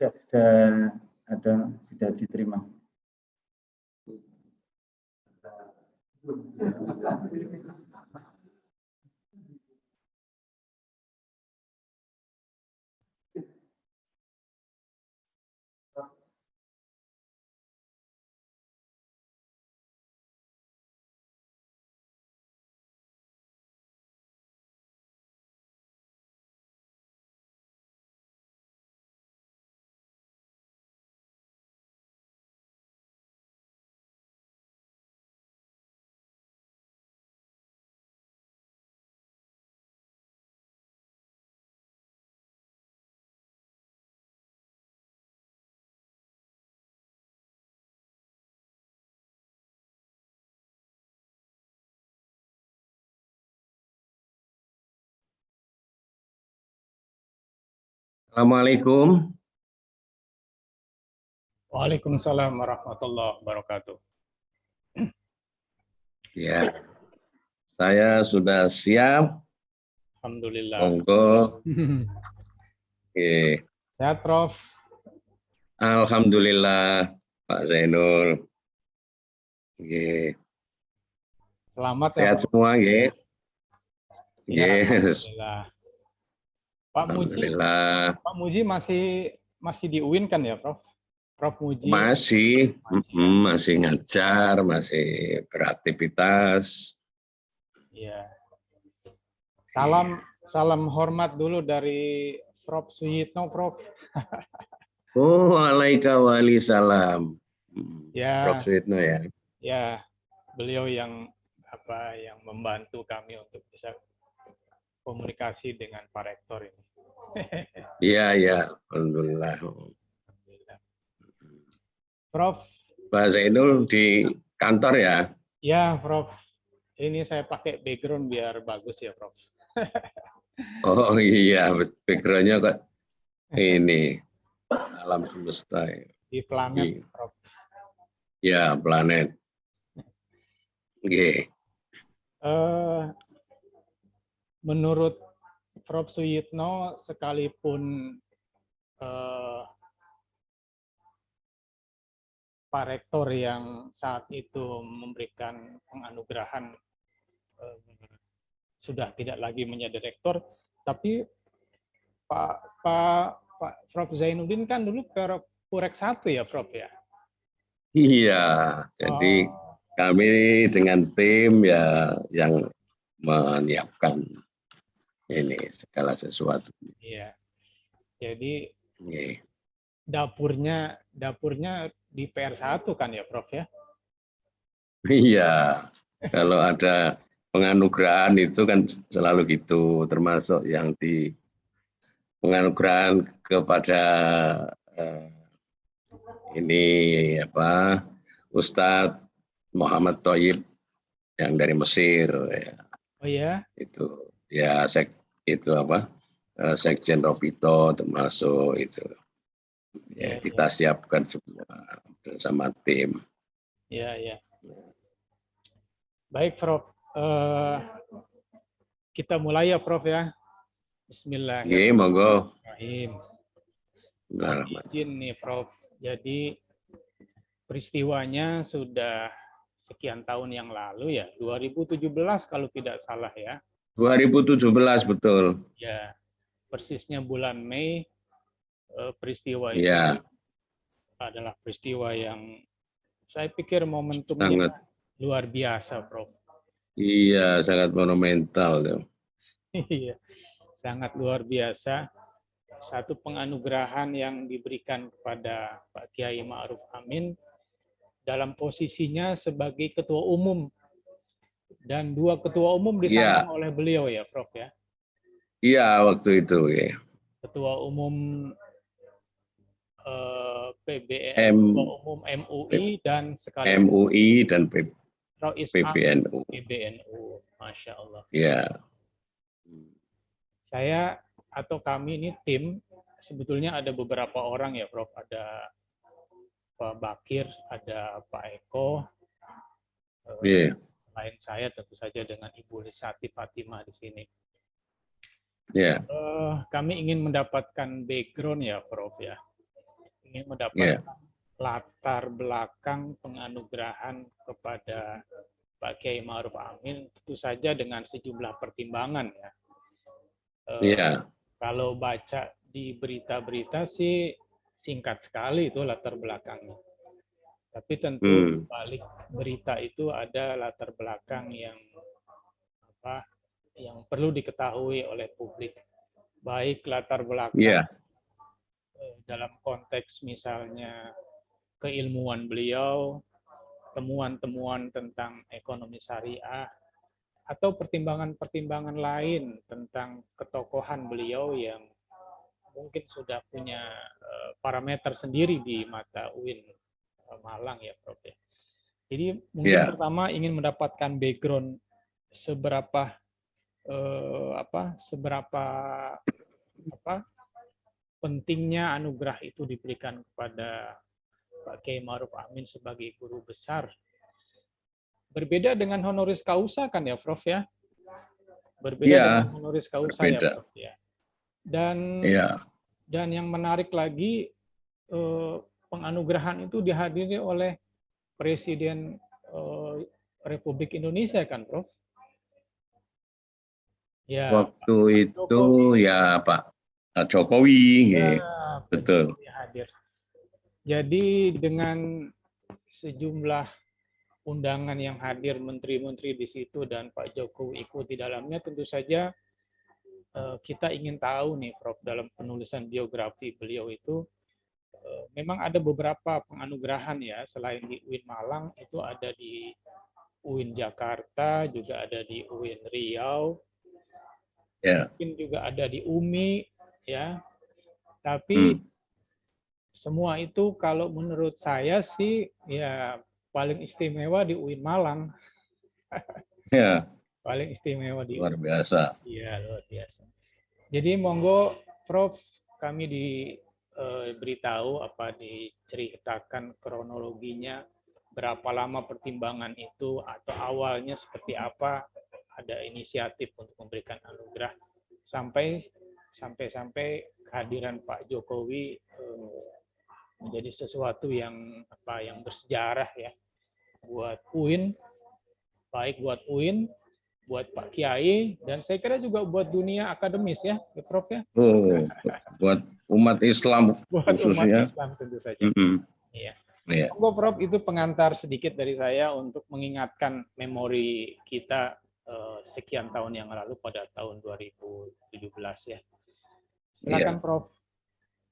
sudah ada, sudah diterima. Assalamualaikum. Waalaikumsalam warahmatullahi wabarakatuh. Ya, saya sudah siap. Alhamdulillah. Monggo. Oke. Sehat, Prof. Alhamdulillah, Pak Zainul. Oke. Selamat Sehat ya, semua, ya. Ya, Yes. Alhamdulillah. Alhamdulillah. Pak Muji masih di UIN kan ya, Prof? Prof Muji. Masih, ya? masih ngajar, masih beraktivitas. Iya. Salam hormat dulu dari Prof Suyitno, Prof. Oh, waalaikumsalam. Ya. Prof Suyitno ya. Ya, beliau yang membantu kami untuk bisa komunikasi dengan Pak Rektor ini. Iya, ya, alhamdulillah. Prof. Pak Zainul di kantor ya? Ya, Prof. Ini saya pakai background biar bagus ya, Prof. Oh iya, background-nya kok ini alam semesta. Di planet, Prof. Ya, planet. Oke. Menurut Prof Suyitno, sekalipun Pak Rektor yang saat itu memberikan penganugerahan sudah tidak lagi menjadi rektor, tapi Pak Prof Zainuddin kan dulu Purek 1 ya, Prof ya? Iya, jadi kami dengan tim ya yang menyiapkan ini segala sesuatu. Iya. Jadi Iya. dapurnya di PR1 kan ya, Prof ya? Iya. Kalau ada penganugerahan itu kan selalu gitu, termasuk yang di penganugerahan kepada ini apa Ustadz Muhammad Thoyib yang dari Mesir ya. Oh ya? Itu ya itu apa Sekjen Ropito termasuk itu ya, kita siapkan semua bersama tim. Ya, ya. Baik, Prof. Kita mulai ya, Prof ya. Bismillahirrahmanirrahim. Monggo. Izin nih, Prof. Jadi peristiwanya sudah sekian tahun yang lalu ya, 2017 kalau tidak salah ya. 2017 betul. Ya, persisnya bulan Mei. Peristiwa itu adalah peristiwa yang saya pikir momentumnya sangat luar biasa, Prof. Iya, sangat monumental. Iya, sangat luar biasa. Satu penganugerahan yang diberikan kepada Pak Kiai Ma'ruf Amin dalam posisinya sebagai ketua umum, dan 2 ketua umum disandang oleh beliau ya, Prof ya. Iya, waktu itu ya. Ketua umum PBN, ketua umum MUI dan sekaligus MUI dan PBNU. Masya Allah. Ya. Saya atau kami ini tim sebetulnya ada beberapa orang ya, Prof. Ada Pak Bakir, ada Pak Eko, lain saya tentu saja dengan Ibu Lisati Fatimah di sini. Kami ingin mendapatkan background ya, Prof ya. ingin mendapatkan latar belakang penganugerahan kepada Pak Kiai Ma'ruf Amin, tentu saja dengan sejumlah pertimbangan ya. Kalau baca di berita-berita sih singkat sekali itu latar belakangnya. Tapi tentu balik berita itu ada latar belakang yang perlu diketahui oleh publik. Baik latar belakang dalam konteks misalnya keilmuan beliau, temuan-temuan tentang ekonomi syariah, atau pertimbangan-pertimbangan lain tentang ketokohan beliau yang mungkin sudah punya parameter sendiri di mata UIN Malang ya, Prof. Jadi mungkin pertama ingin mendapatkan background seberapa pentingnya anugerah itu diberikan kepada Pak Kiai Ma'ruf Amin sebagai guru besar. Berbeda dengan honoris causa kan ya, Prof ya? Berbeda dengan honoris causa ya, Prof ya. Dan yang menarik lagi, penganugerahan itu dihadiri oleh Presiden Republik Indonesia kan, Prof? Ya, waktu itu ya Pak Jokowi, betul. Hadir. Jadi dengan sejumlah undangan yang hadir, menteri-menteri di situ dan Pak Jokowi ikut di dalamnya, tentu saja kita ingin tahu nih, Prof, dalam penulisan biografi beliau itu memang ada beberapa penganugerahan ya, selain di UIN Malang itu ada di UIN Jakarta, juga ada di UIN Riau, mungkin juga ada di UMI ya. Tapi semua itu kalau menurut saya sih ya paling istimewa di UIN Malang. Paling istimewa di luar biasa. Iya, luar biasa. Jadi monggo Prof, kami diberitahu diceritakan kronologinya, berapa lama pertimbangan itu, atau awalnya seperti apa ada inisiatif untuk memberikan anugerah sampai kehadiran Pak Jokowi menjadi sesuatu yang bersejarah ya buat UIN, baik buat UIN, buat Pak Kiai, dan saya kira juga buat dunia akademis ya, Prof ya. Buat umat Islam khususnya. Umat Islam tentu saja. Iya. Monggo Prof, itu pengantar sedikit dari saya untuk mengingatkan memori kita sekian tahun yang lalu pada tahun 2017 ya. Silakan Prof.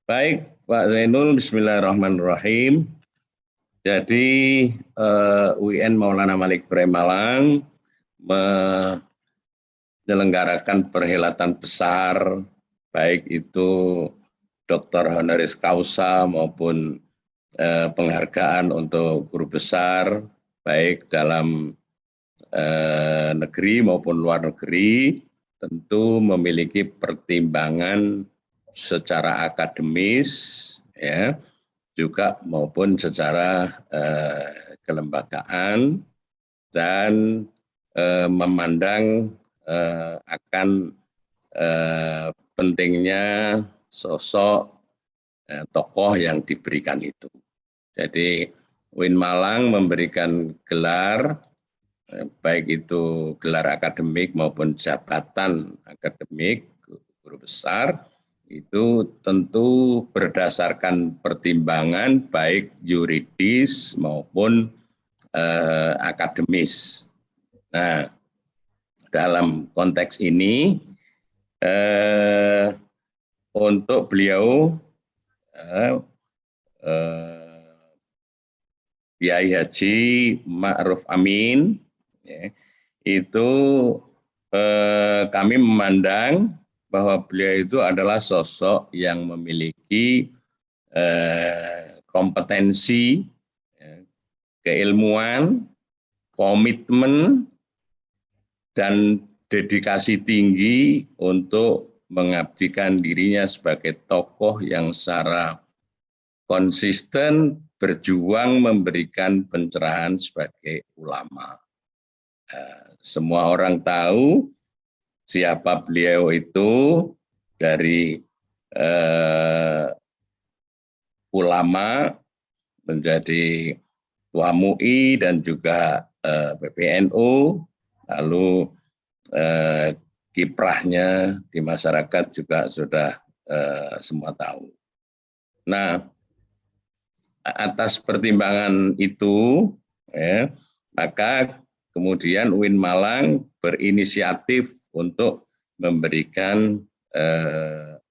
Baik, Pak Zainul, bismillahirrahmanirrahim. Jadi UIN Maulana Malik Ibrahim Malang menyelenggarakan perhelatan besar, baik itu Dr. Honoris Causa maupun penghargaan untuk guru besar, baik dalam negeri maupun luar negeri, tentu memiliki pertimbangan secara akademis, ya, juga maupun secara kelembagaan, dan memandang akan pentingnya sosok tokoh yang diberikan itu. Jadi UIN Malang memberikan gelar, baik itu gelar akademik maupun jabatan akademik guru besar, itu tentu berdasarkan pertimbangan baik yuridis maupun akademis. Nah, dalam konteks ini untuk beliau Kiai Haji Ma'ruf Amin, ya, itu kami memandang bahwa beliau itu adalah sosok yang memiliki kompetensi, keilmuan, komitmen, dan dedikasi tinggi untuk mengabdikan dirinya sebagai tokoh yang secara konsisten berjuang memberikan pencerahan sebagai ulama. Semua orang tahu siapa beliau itu dari ulama, menjadi Ketua MUI dan juga PBNU, lalu kiprahnya di masyarakat juga sudah semua tahu. Nah, atas pertimbangan itu, ya, maka kemudian UIN Malang berinisiatif untuk memberikan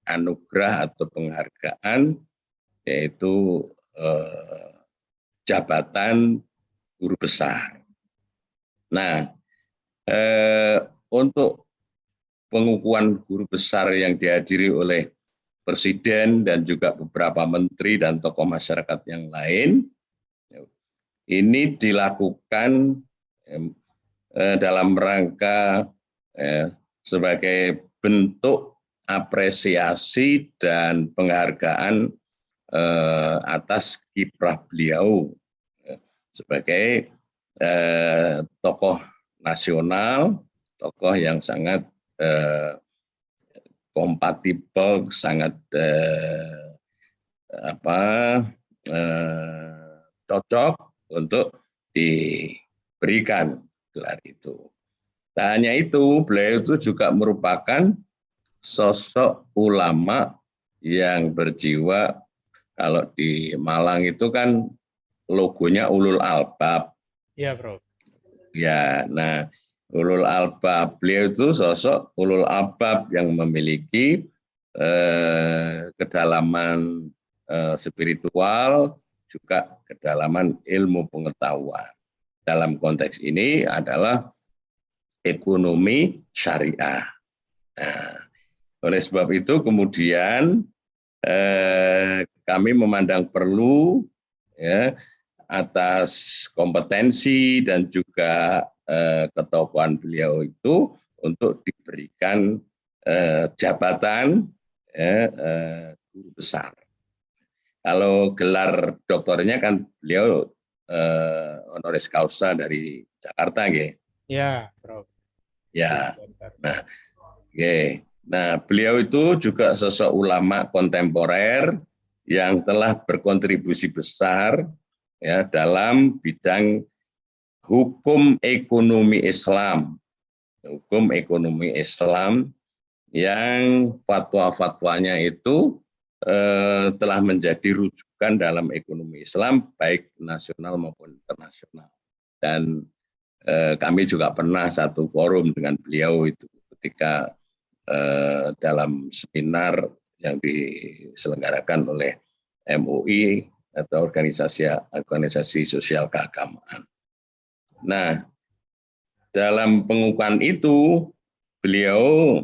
anugerah atau penghargaan, yaitu jabatan guru besar. Nah, untuk pengukuhan guru besar yang dihadiri oleh Presiden dan juga beberapa menteri dan tokoh masyarakat yang lain, ini dilakukan dalam rangka sebagai bentuk apresiasi dan penghargaan atas kiprah beliau sebagai tokoh nasional, tokoh yang sangat kompatibel, sangat cocok untuk diberikan gelar itu. Tak hanya itu, beliau itu juga merupakan sosok ulama yang berjiwa, kalau di Malang itu kan logonya Ulul Albab. Iya, Prof. Ya, nah Ulul Albab, beliau itu sosok Ulul Albab yang memiliki kedalaman spiritual, juga kedalaman ilmu pengetahuan. Dalam konteks ini adalah ekonomi syariah. Nah, oleh sebab itu kemudian kami memandang perlu, ya, atas kompetensi dan juga ketokohan beliau itu untuk diberikan jabatan guru besar. Kalau gelar doktornya kan beliau honoris causa dari Jakarta, nggih. Ya, Prof. Ya. Nah, oke. Nah, beliau itu juga sosok ulama kontemporer yang telah berkontribusi besar, ya, dalam bidang hukum ekonomi Islam. Hukum ekonomi Islam yang fatwa-fatwanya itu telah menjadi rujukan dalam ekonomi Islam baik nasional maupun internasional. Dan kami juga pernah satu forum dengan beliau itu ketika dalam seminar yang diselenggarakan oleh MUI atau organisasi sosial keagamaan. Nah, dalam pengukuhan itu beliau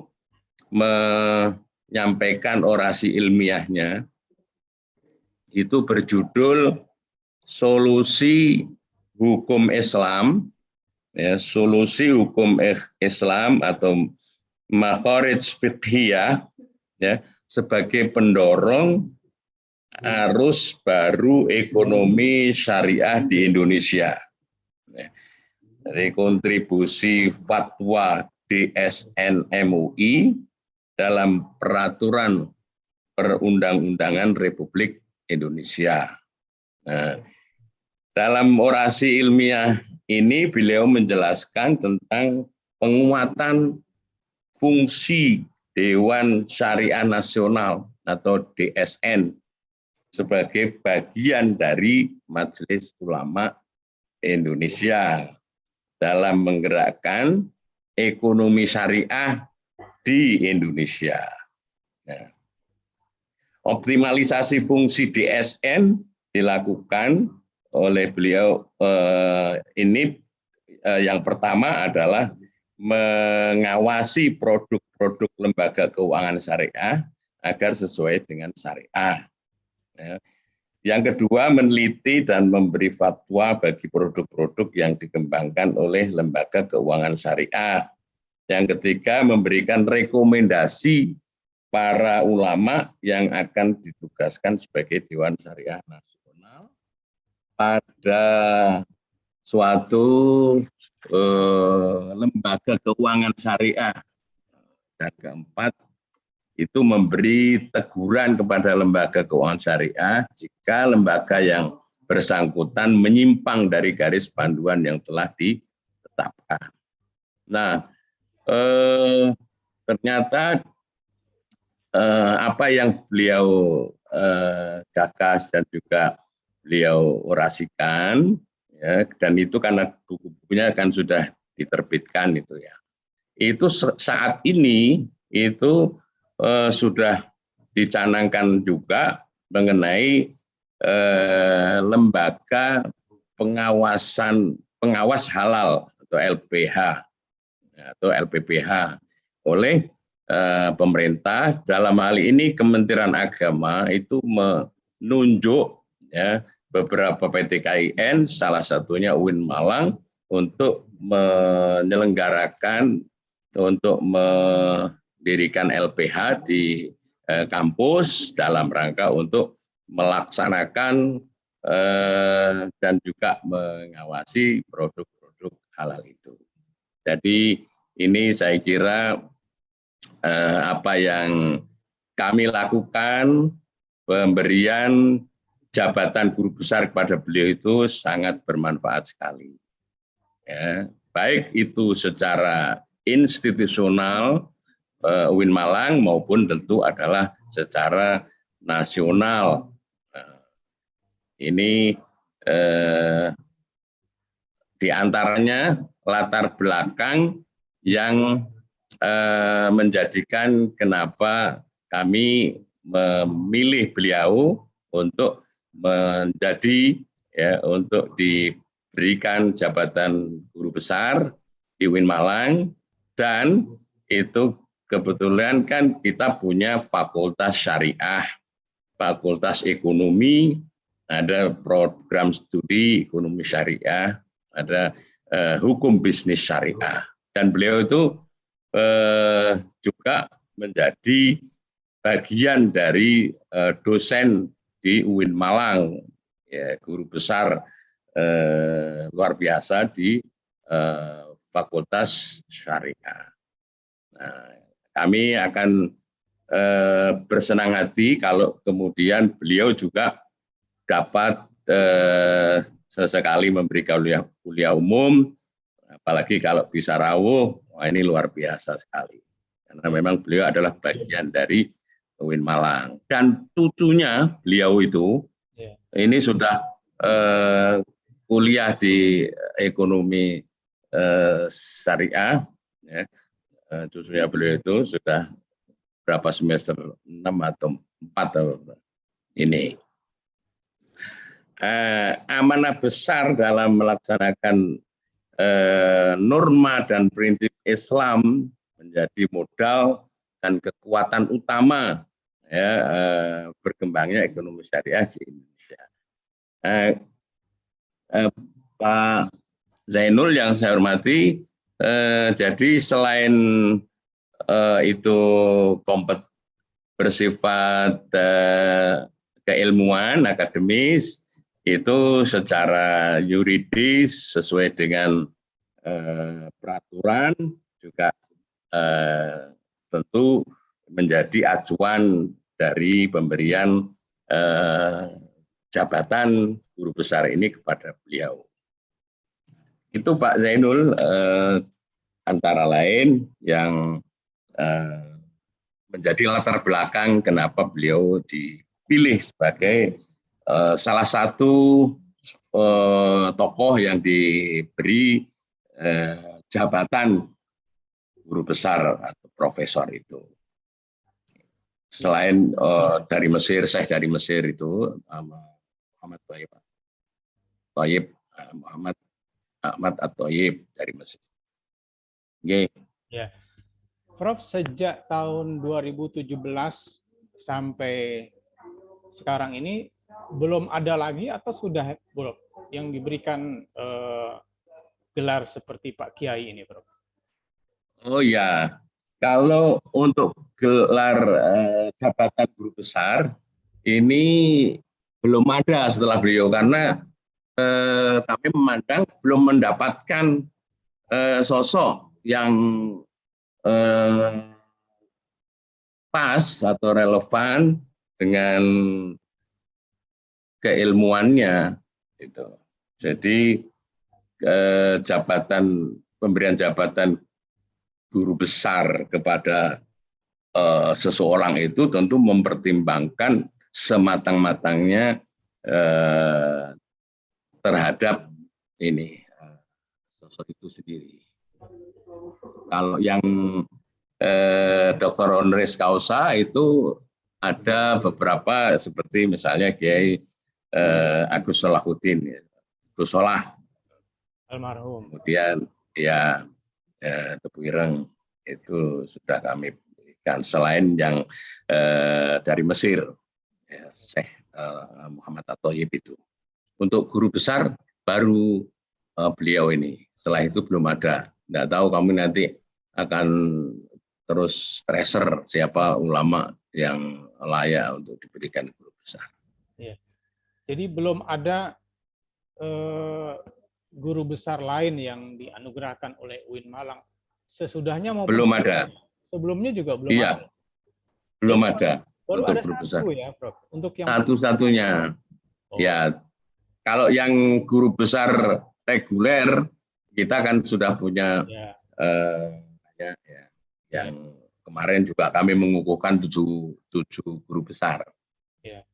menyampaikan orasi ilmiahnya itu berjudul Solusi Hukum Islam, ya, solusi hukum Islam atau makharij fiqhiyah, ya, sebagai pendorong arus baru ekonomi syariah di Indonesia. Dari kontribusi fatwa DSN MUI dalam peraturan perundang-undangan Republik Indonesia. Nah, dalam orasi ilmiah ini beliau menjelaskan tentang penguatan fungsi Dewan Syariah Nasional atau DSN sebagai bagian dari Majelis Ulama Indonesia dalam menggerakkan ekonomi syariah di Indonesia. Nah, optimalisasi fungsi DSN dilakukan oleh beliau ini yang pertama adalah mengawasi produk-produk lembaga keuangan syariah agar sesuai dengan syariah. Yang kedua, meneliti dan memberi fatwa bagi produk-produk yang dikembangkan oleh lembaga keuangan syariah. Yang ketiga, memberikan rekomendasi para ulama yang akan ditugaskan sebagai Dewan Syariah Nasional pada suatu lembaga keuangan syariah. Dan keempat, itu memberi teguran kepada lembaga keuangan syariah jika lembaga yang bersangkutan menyimpang dari garis panduan yang telah ditetapkan. Nah, ternyata apa yang beliau gagas dan juga beliau orasikan, ya, dan itu karena buku-bukunya kan sudah diterbitkan itu ya. Itu saat ini itu sudah dicanangkan juga mengenai lembaga pengawas halal atau LPH atau LPPH oleh pemerintah. Dalam hal ini Kementerian Agama itu menunjuk ya beberapa PTKIN, salah satunya UIN Malang, untuk menyelenggarakan, untuk mendirikan LPH di kampus dalam rangka untuk melaksanakan dan juga mengawasi produk-produk halal itu. Jadi ini saya kira apa yang kami lakukan, pemberian jabatan guru besar kepada beliau itu sangat bermanfaat sekali. Ya, baik itu secara institusional UIN Malang maupun tentu adalah secara nasional. Ini diantaranya latar belakang yang menjadikan kenapa kami memilih beliau untuk menjadi ya untuk diberikan jabatan guru besar di UIN Malang, dan itu kebetulan kan kita punya fakultas syariah, fakultas ekonomi, ada program studi ekonomi syariah, ada hukum bisnis syariah, dan beliau itu juga menjadi bagian dari dosen di UIN Malang, ya, guru besar luar biasa di fakultas syariah. Nah, kami akan bersenang hati kalau kemudian beliau juga dapat sesekali memberikan kuliah umum, apalagi kalau bisa rawuh, wah ini luar biasa sekali. Karena memang beliau adalah bagian dari UIN Malang. Dan cucunya beliau itu ini sudah kuliah di ekonomi syariah, ya. Cucunya beliau itu sudah berapa semester, 6 atau 4 ini. Amanah besar dalam melaksanakan norma dan prinsip Islam menjadi modal dan kekuatan utama ya berkembangnya ekonomi syariah di Indonesia. Pak Zainul yang saya hormati, jadi selain itu bersifat keilmuan akademis, itu secara yuridis sesuai dengan peraturan juga tentu menjadi acuan dari pemberian jabatan guru besar ini kepada beliau. Itu Pak Zainul antara lain yang menjadi latar belakang kenapa beliau dipilih sebagai salah satu tokoh yang diberi jabatan guru besar atau profesor itu. Selain dari Mesir, Syekh dari Mesir itu Muhammad Thayyib, Muhammad Ahmad At-Thayyib dari Mesir. Okay. Ya. Prof, sejak tahun 2017 sampai sekarang ini belum ada lagi atau sudah belum yang diberikan gelar seperti Pak Kiai ini, Prof? Oh ya, kalau untuk gelar jabatan guru besar ini belum ada setelah beliau, karena kami memandang belum mendapatkan sosok yang pas atau relevan dengan keilmuannya gitu. Jadi pemberian jabatan guru besar kepada seseorang itu tentu mempertimbangkan sematang-matangnya terhadap ini sosok itu sendiri. Kalau yang Dr. honoris causa itu ada beberapa seperti misalnya Kiai Agus Salahuddin, Gus Solah, Almarhum. kemudian ya Tebu Ireng itu sudah kami berikan, selain yang dari Mesir, ya, Syekh Muhammad At-Thayyib itu. Untuk guru besar baru beliau ini, setelah itu belum ada. Tidak tahu kami nanti akan terus tracer siapa ulama yang layak untuk diberikan guru besar. Ya. Jadi belum ada guru besar lain yang dianugerahkan oleh UIN Malang sesudahnya maupun Belum ada. Sebelumnya juga belum Iya, ada. belum ada. Baru untuk ada guru besar. satu ya, Prof. Untuk yang Satu-satunya. Oh. Ya, kalau yang guru besar reguler kita kan sudah punya Ya. Yang kemarin juga kami mengukuhkan tujuh guru besar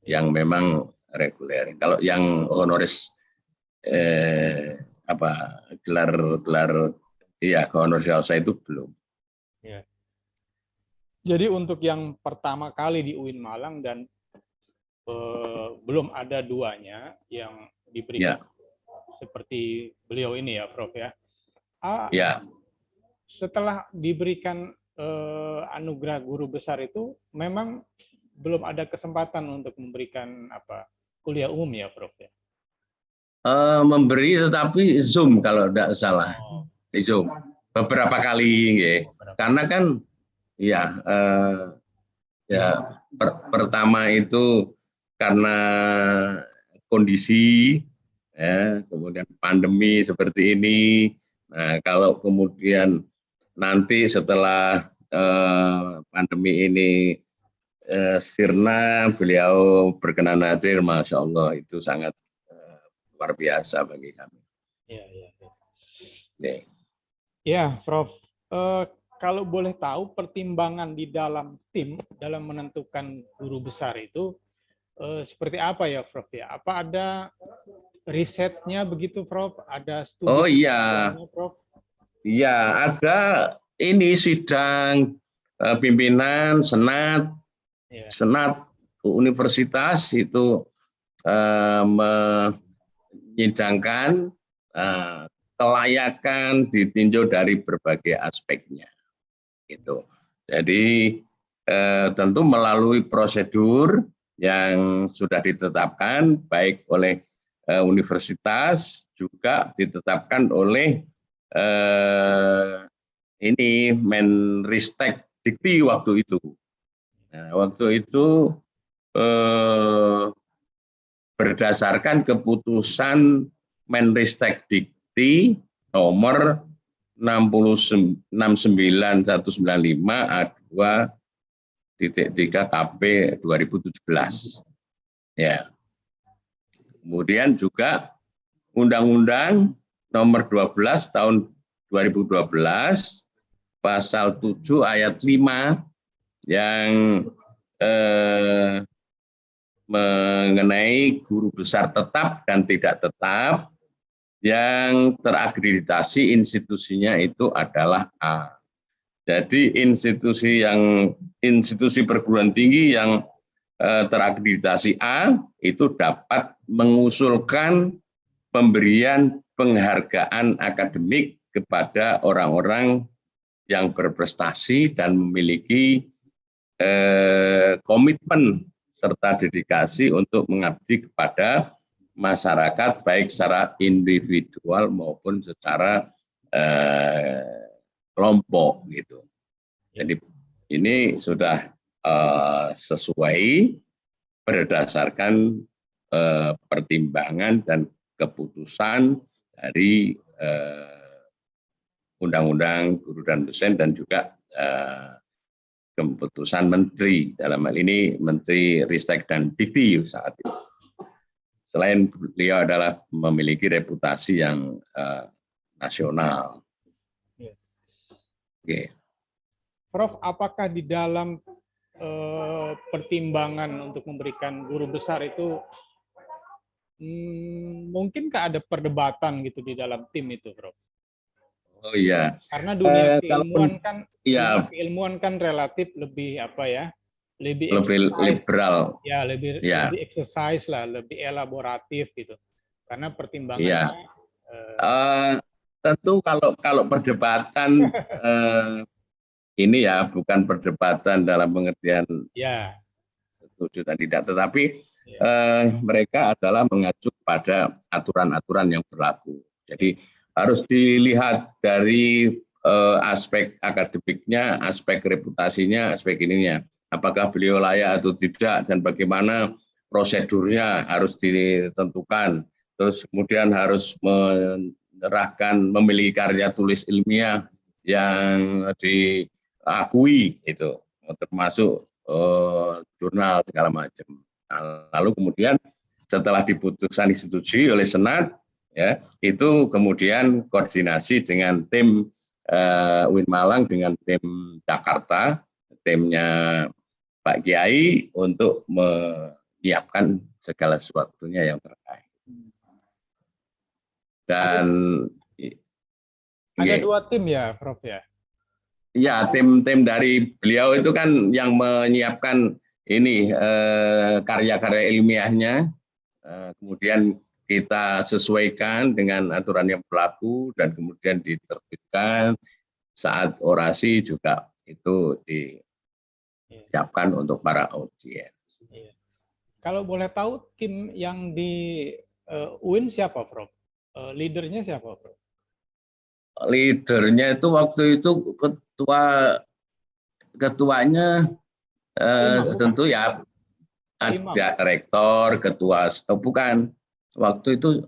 yang memang reguler. Kalau yang honoris gelar honoris causa itu belum. Ya. Jadi untuk yang pertama kali di UIN Malang dan belum ada duanya yang diberikan seperti beliau ini ya, Prof ya. Ya. Setelah diberikan anugerah guru besar itu memang belum ada kesempatan untuk memberikan kuliah umum ya, Prof ya. Memberi tetapi Zoom kalau tidak salah. Zoom beberapa kali ya. Karena kan pertama itu karena kondisi kemudian pandemi seperti ini. Nah, kalau kemudian nanti setelah pandemi ini sirna, beliau berkenan hadir, Masya Allah, itu sangat luar biasa bagi kami. Ya, Prof. Kalau boleh tahu pertimbangan di dalam tim dalam menentukan guru besar itu seperti apa ya, Prof ya? Apa ada risetnya begitu, Prof? Ada studi? Oh iya, Prof? Iya ada ini sidang pimpinan senat universitas itu menyidangkan kelayakan ditinjau dari berbagai aspeknya. Gitu. Jadi tentu melalui prosedur yang sudah ditetapkan baik oleh universitas juga ditetapkan oleh ini Menristek Dikti waktu itu. Nah, waktu itu berdasarkan keputusan Menristek Dikti nomor 69195 A2.3 KP 2017. Ya. Kemudian juga Undang-Undang nomor 12 tahun 2012 pasal 7 ayat 5 yang mengenai guru besar tetap dan tidak tetap yang terakreditasi institusinya itu adalah A. Jadi institusi perguruan tinggi yang terakreditasi A itu dapat mengusulkan pemberian penghargaan akademik kepada orang-orang yang berprestasi dan memiliki komitmen serta dedikasi untuk mengabdi kepada masyarakat baik secara individual maupun secara kelompok gitu. Jadi ini sudah sesuai berdasarkan pertimbangan dan keputusan dari Undang-Undang Guru dan Dosen dan juga keputusan menteri, dalam hal ini Menteri Ristek dan Dikti saat itu. Selain beliau adalah memiliki reputasi yang nasional. Oke. Prof, apakah di dalam pertimbangan untuk memberikan guru besar itu mungkinkah ada perdebatan gitu di dalam tim itu, Prof? Oh iya. Karena dunia ya, keilmuan kan relatif lebih apa ya? Lebih liberal. Ya, lebih exercise lah, lebih elaboratif gitu. Karena pertimbangannya tentu kalau perdebatan ini ya bukan perdebatan dalam pengertian setuju dan tidak, tetapi mereka adalah mengacu pada aturan-aturan yang berlaku. Jadi harus dilihat dari aspek akademiknya, aspek reputasinya, aspek ininya. Apakah beliau layak atau tidak, dan bagaimana prosedurnya harus ditentukan. Terus kemudian harus memiliki karya tulis ilmiah yang diakui, itu termasuk jurnal segala macam. Lalu kemudian setelah diputuskan disetujui oleh Senat, ya itu kemudian koordinasi dengan tim UIN Malang dengan tim Jakarta, timnya Pak Kiai untuk menyiapkan segala sesuatunya yang terkait. Dan ada 2 tim ya, Prof ya? Ya, tim dari beliau itu kan yang menyiapkan ini karya-karya ilmiahnya, kemudian kita sesuaikan dengan aturan yang berlaku dan kemudian diterbitkan. Saat orasi juga itu disiapkan untuk para audiens. Kalau boleh tahu tim yang di UIN siapa, Prof? Leadernya siapa, Prof? Leadernya itu waktu itu ketuanya tentu ya ada rektor, ketua bukan waktu itu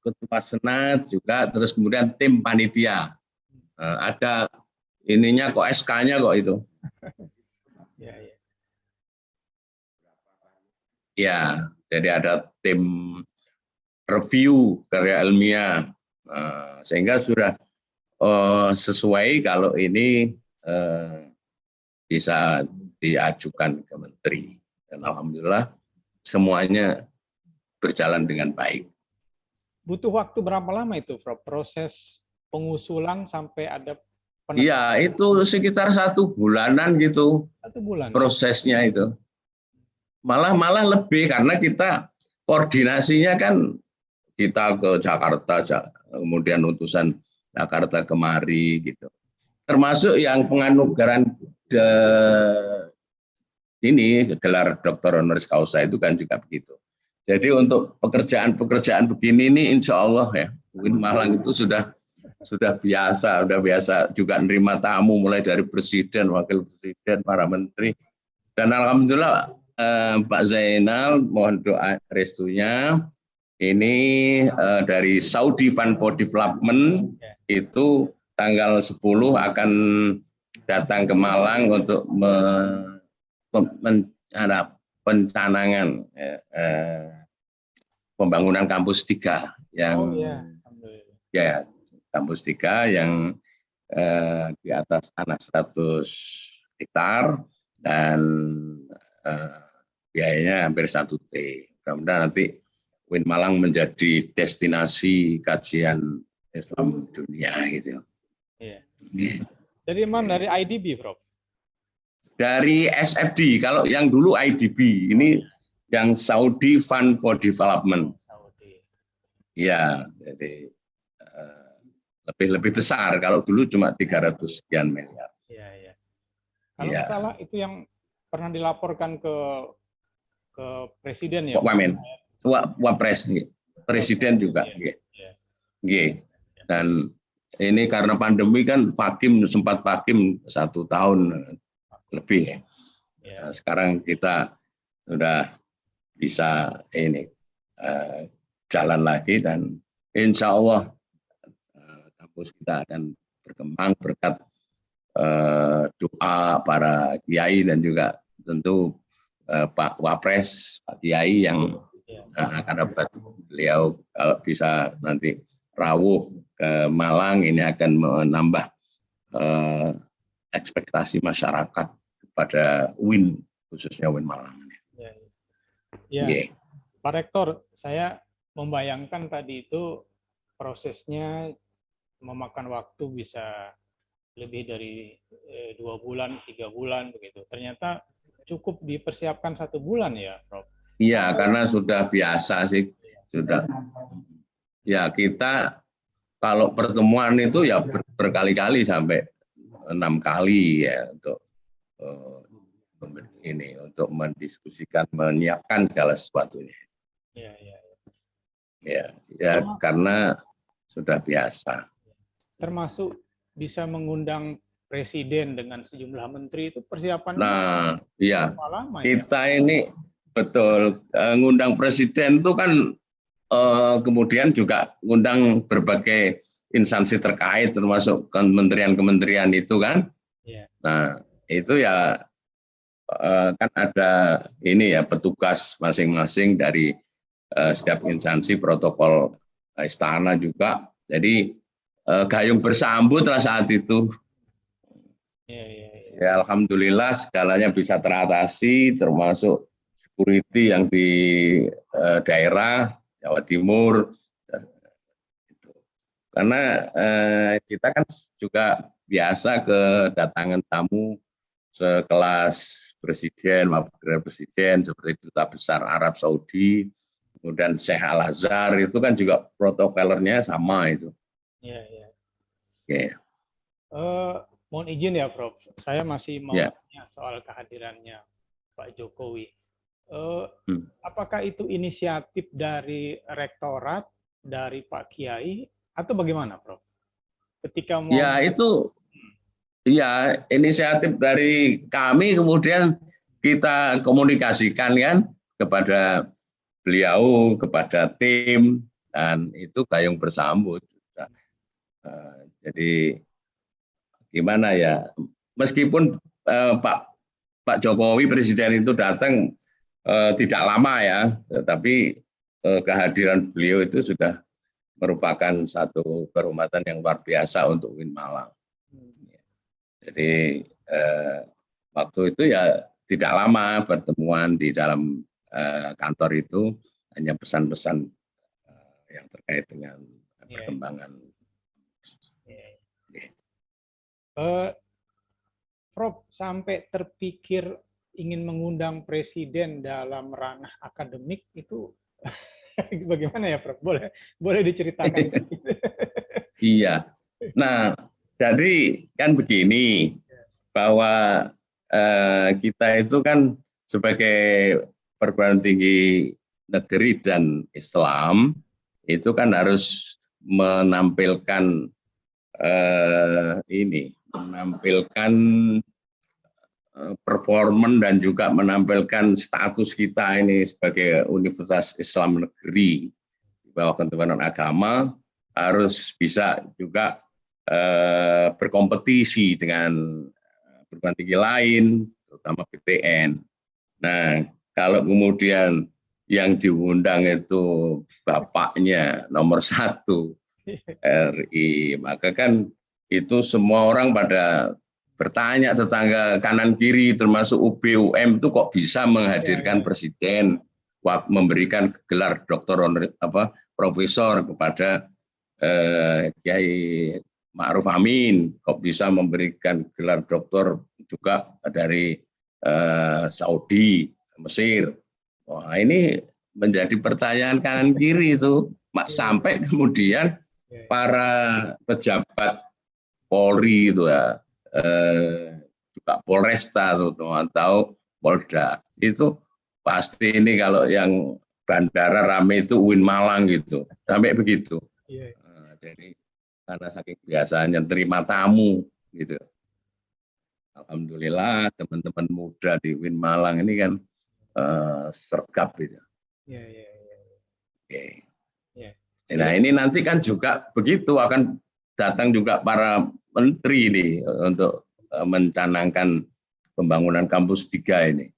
ketua senat juga, terus kemudian tim panitia ada ininya kok, SK-nya kok itu. Ya, jadi ada tim review karya ilmiah, sehingga sudah sesuai kalau ini bisa diajukan ke menteri. Dan alhamdulillah semuanya berjalan dengan baik. Butuh waktu berapa lama itu, Prof? Proses pengusulan sampai ada penetapan? Iya, itu sekitar 1 bulanan gitu. 1 bulan. Prosesnya itu. Malah lebih, karena kita koordinasinya kan kita ke Jakarta, kemudian utusan Jakarta kemari gitu. Termasuk yang penganugerahan ini gelar Doktor Honoris Causa itu kan juga begitu. Jadi untuk pekerjaan begini ini insya Allah ya, UIN Malang itu sudah biasa juga nerima tamu mulai dari presiden, wakil presiden, para menteri. Dan alhamdulillah Pak Zainal, mohon doa restunya. Ini dari Saudi Fund for Development itu tanggal 10 akan datang ke Malang untuk pencanangan pembangunan kampus 3 yang ya kampus 3 yang di atas tanah 100 hektar dan biayanya hampir 1 T. Mudah-mudahan nanti UIN Malang menjadi destinasi kajian Islam dunia gitu. Iya. Jadi memang dari IDB, Prof? Dari SFD, kalau yang dulu IDB, ini yang Saudi Fund for Development. Ya, jadi lebih besar. Kalau dulu cuma 300 sekian miliar. Iya. Kalau salah itu yang pernah dilaporkan ke presiden ya? Wapres, presiden juga. Dan ini karena pandemi kan sempat vakum 1 tahun lebih. Nah, sekarang kita sudah bisa jalan lagi dan insya Allah kampus kita akan berkembang berkat doa para kiai dan juga tentu Pak Wapres, Pak Kiai yang akan dapat beliau kalau bisa nanti rawuh ke Malang ini akan menambah ekspektasi masyarakat kepada UIN, khususnya UIN Malang. Ya, Yeah. Pak Rektor, saya membayangkan tadi itu prosesnya memakan waktu bisa lebih dari 2 bulan, 3 bulan begitu. Ternyata cukup dipersiapkan 1 bulan ya, Prof. Iya, karena sudah biasa sih, sudah. Ya kita kalau pertemuan itu ya berkali-kali sampai 6 kali ya untuk ini untuk mendiskusikan, menyiapkan segala sesuatunya. Ya, karena sudah biasa. Termasuk bisa mengundang presiden dengan sejumlah menteri itu persiapannya. Nah, iya. Lama, kita ini betul ngundang presiden itu kan kemudian juga ngundang berbagai instansi terkait termasuk kementerian-kementerian itu kan. Nah, itu ya kan ada ini ya petugas masing-masing dari setiap instansi, protokol istana juga. Jadi gayung bersambut lah saat itu. Ya alhamdulillah segalanya bisa teratasi, termasuk security yang di daerah Jawa Timur. Karena kita kan juga biasa kedatangan tamu sekelas presiden, wakil presiden seperti Duta Besar Arab Saudi, kemudian Syekh Al-Azhar itu kan juga protokolernya sama itu. Oke. Mohon izin ya, Prof. Saya masih mau tanya soal kehadirannya Pak Jokowi. Apakah itu inisiatif dari rektorat, dari Pak Kiai, atau bagaimana, Prof? Ketika mau itu ya inisiatif dari kami, kemudian kita komunikasikan kan kepada beliau, kepada tim, dan itu gayung bersambut. Jadi gimana ya, meskipun Pak Jokowi presiden itu datang tidak lama ya, tetapi kehadiran beliau itu sudah merupakan satu kehormatan yang luar biasa untuk UIN Malang. Jadi waktu itu ya tidak lama pertemuan di dalam kantor itu, hanya pesan-pesan yang terkait dengan perkembangan. Prof, sampai terpikir ingin mengundang presiden dalam ranah akademik itu bagaimana ya, Prof? Boleh diceritakan sedikit? Iya. Nah, jadi kan begini, bahwa kita itu kan sebagai perguruan tinggi negeri dan Islam itu kan harus menampilkan menampilkan performan dan juga menampilkan status kita ini sebagai Universitas Islam Negeri di bawah Kementerian Agama, harus bisa juga berkompetisi dengan perguruan tinggi lain, terutama PTN. Nah, kalau kemudian yang diundang itu bapaknya nomor 1 RI, maka kan itu semua orang pada bertanya, tetangga kanan kiri termasuk UB-UM itu kok bisa menghadirkan presiden, memberikan gelar doktor profesor kepada Kiai Ma'ruf Amin, kok bisa memberikan gelar doktor juga dari Saudi, Mesir. Wah, ini menjadi pertanyaan kanan kiri itu, sampai kemudian para pejabat Polri itu ya, juga Polresta atau Polda, itu pasti ini kalau yang bandara rame itu UIN Malang gitu, sampai begitu. Jadi karena saking biasanya terima tamu gitu. Alhamdulillah teman-teman muda di UIN Malang ini kan sergap gitu. Nah ini nanti kan juga begitu, akan datang juga para menteri ini untuk mencanangkan pembangunan kampus 3 ini.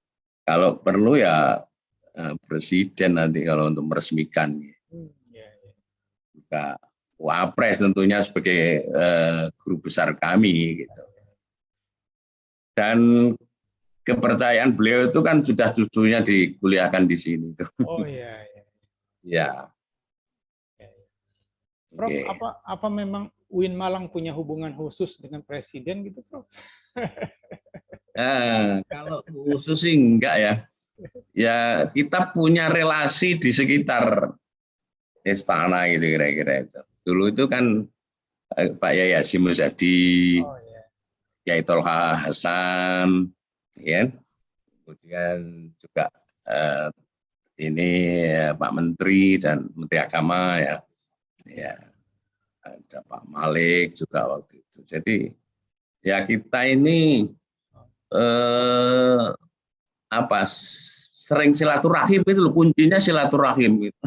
Kalau perlu ya presiden nanti kalau untuk meresmikan. Juga Wapres tentunya sebagai guru besar kami gitu. Dan kepercayaan beliau itu kan sudah tentunya dikuliahkan di sini. Oh iya. Ya. Prof, Oke. apa memang UIN Malang punya hubungan khusus dengan presiden gitu, Prof? Kalau khusus sih enggak ya. Ya kita punya relasi di sekitar istana gitu kira-kira itu. Dulu itu kan Pak Yai Hasyim Muzadi, Yai Tolha Hasan, ya. Kemudian juga ini Pak Menteri dan Menteri Agama ya. Ya, ada Pak Malik juga waktu itu. Jadi ya kita ini sering silaturahim itu loh, kuncinya silaturahim gitu.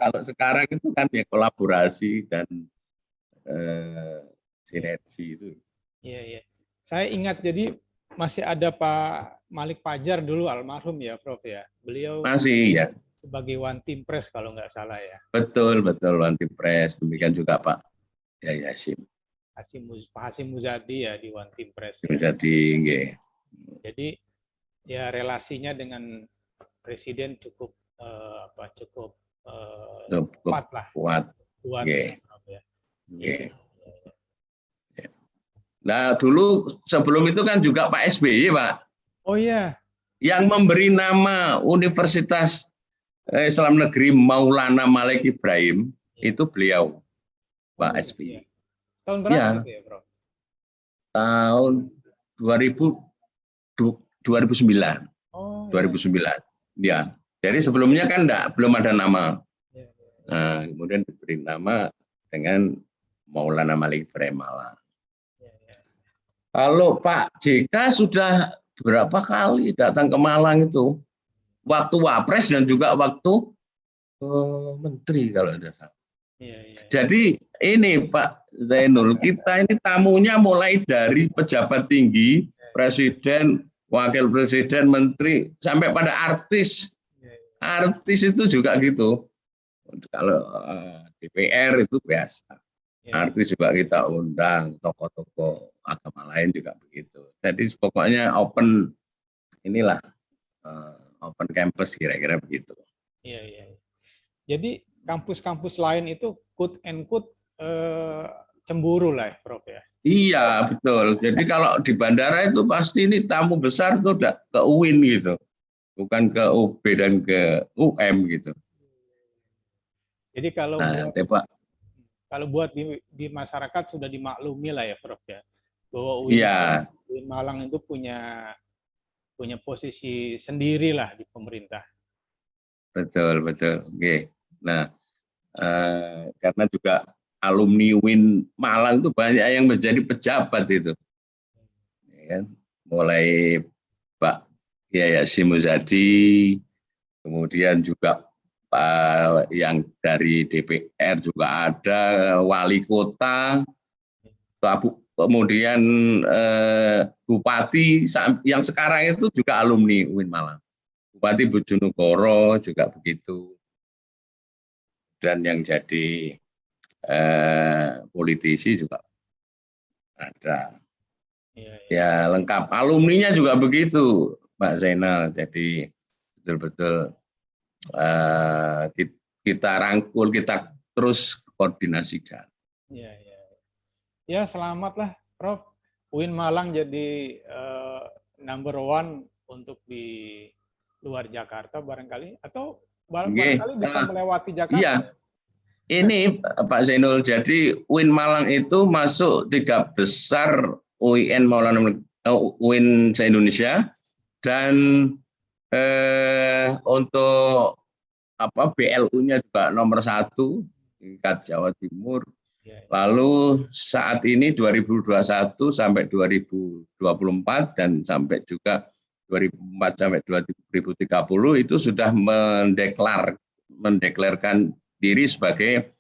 Kalau sekarang itu kan ya kolaborasi dan sinergi itu. Iya. Saya ingat jadi masih ada Pak Malik Pajar dulu almarhum ya, Prof ya. Beliau Masih ya. Sebagai One Team Press kalau nggak salah ya. Betul One Team Press. Demikian juga Pak Yai Hasyim. Pak Hasyim Muzadi ya di One Team Press. Muzadi, ya. Jadi ya relasinya dengan presiden cukup kuat lah. Kuat. Ya. Nah dulu sebelum itu kan juga Pak SBY Pak. Oh iya. Yang memberi nama Universitas Islam Negeri Maulana Malik Ibrahim itu beliau, Pak SBY. Tahun berapa ya, Bro? Tahun 2009. Oh, 2009. Ya. Jadi sebelumnya kan belum ada nama. Nah, kemudian diberi nama dengan Maulana Malik Ibrahim Malang. Kalau Pak JK sudah berapa kali datang ke Malang itu? Waktu Wapres dan juga waktu Menteri kalau ada salah. Jadi ini Pak Zainul, kita ini tamunya mulai dari pejabat tinggi, presiden, wakil presiden, menteri, sampai pada artis. Artis itu juga gitu. Kalau DPR itu biasa. Artis juga kita undang, tokoh-tokoh agama lain juga begitu. Jadi pokoknya open inilah. Open campus kira-kira begitu. Iya. Jadi kampus-kampus lain itu quote and quote cemburu lah, Prof ya. Iya betul. Jadi kalau di bandara itu pasti ini tamu besar itu udah ke UIN gitu, bukan ke UB dan ke UM gitu. Jadi kalau buat di masyarakat sudah dimaklumi lah ya, Prof ya, bahwa UIN Malang itu punya posisi sendiri lah di pemerintah. Betul. Oke. Nah, karena juga alumni UIN Malang itu banyak yang menjadi pejabat itu. Ya, mulai Pak Yai Hasyim Muzadi, kemudian juga yang dari DPR juga ada, wali kota, kemudian bupati yang sekarang itu juga alumni UIN Malang. Bupati Bojonegoro juga begitu. Dan yang jadi politisi juga ada. Ya lengkap. Alumninya juga begitu, Pak Zainal. Jadi betul-betul kita rangkul, kita terus koordinasikan. Ya selamatlah, Prof. UIN Malang jadi number one untuk di luar Jakarta barangkali, atau barangkali bisa melewati Jakarta. Iya. Ini Pak Zainul, jadi UIN Malang itu masuk 3 besar UIN se-Indonesia, dan untuk BLU-nya juga nomor 1 tingkat Jawa Timur. Lalu saat ini 2021 sampai 2024 dan sampai juga 2004 sampai 2030 itu sudah mendeklarkan diri sebagai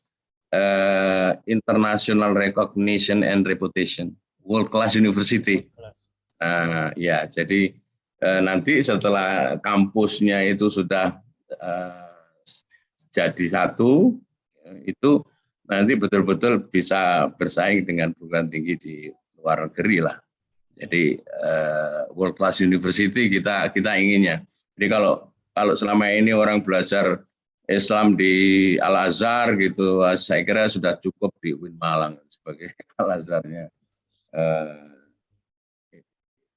international recognition and reputation. world class university. Ya, jadi nanti setelah kampusnya itu sudah jadi satu, itu nanti betul-betul bisa bersaing dengan perguruan tinggi di luar negeri lah. Jadi world class university kita inginnya. Jadi kalau selama ini orang belajar Islam di Al Azhar gitu, saya kira sudah cukup di UIN Malang sebagai Al Azharnya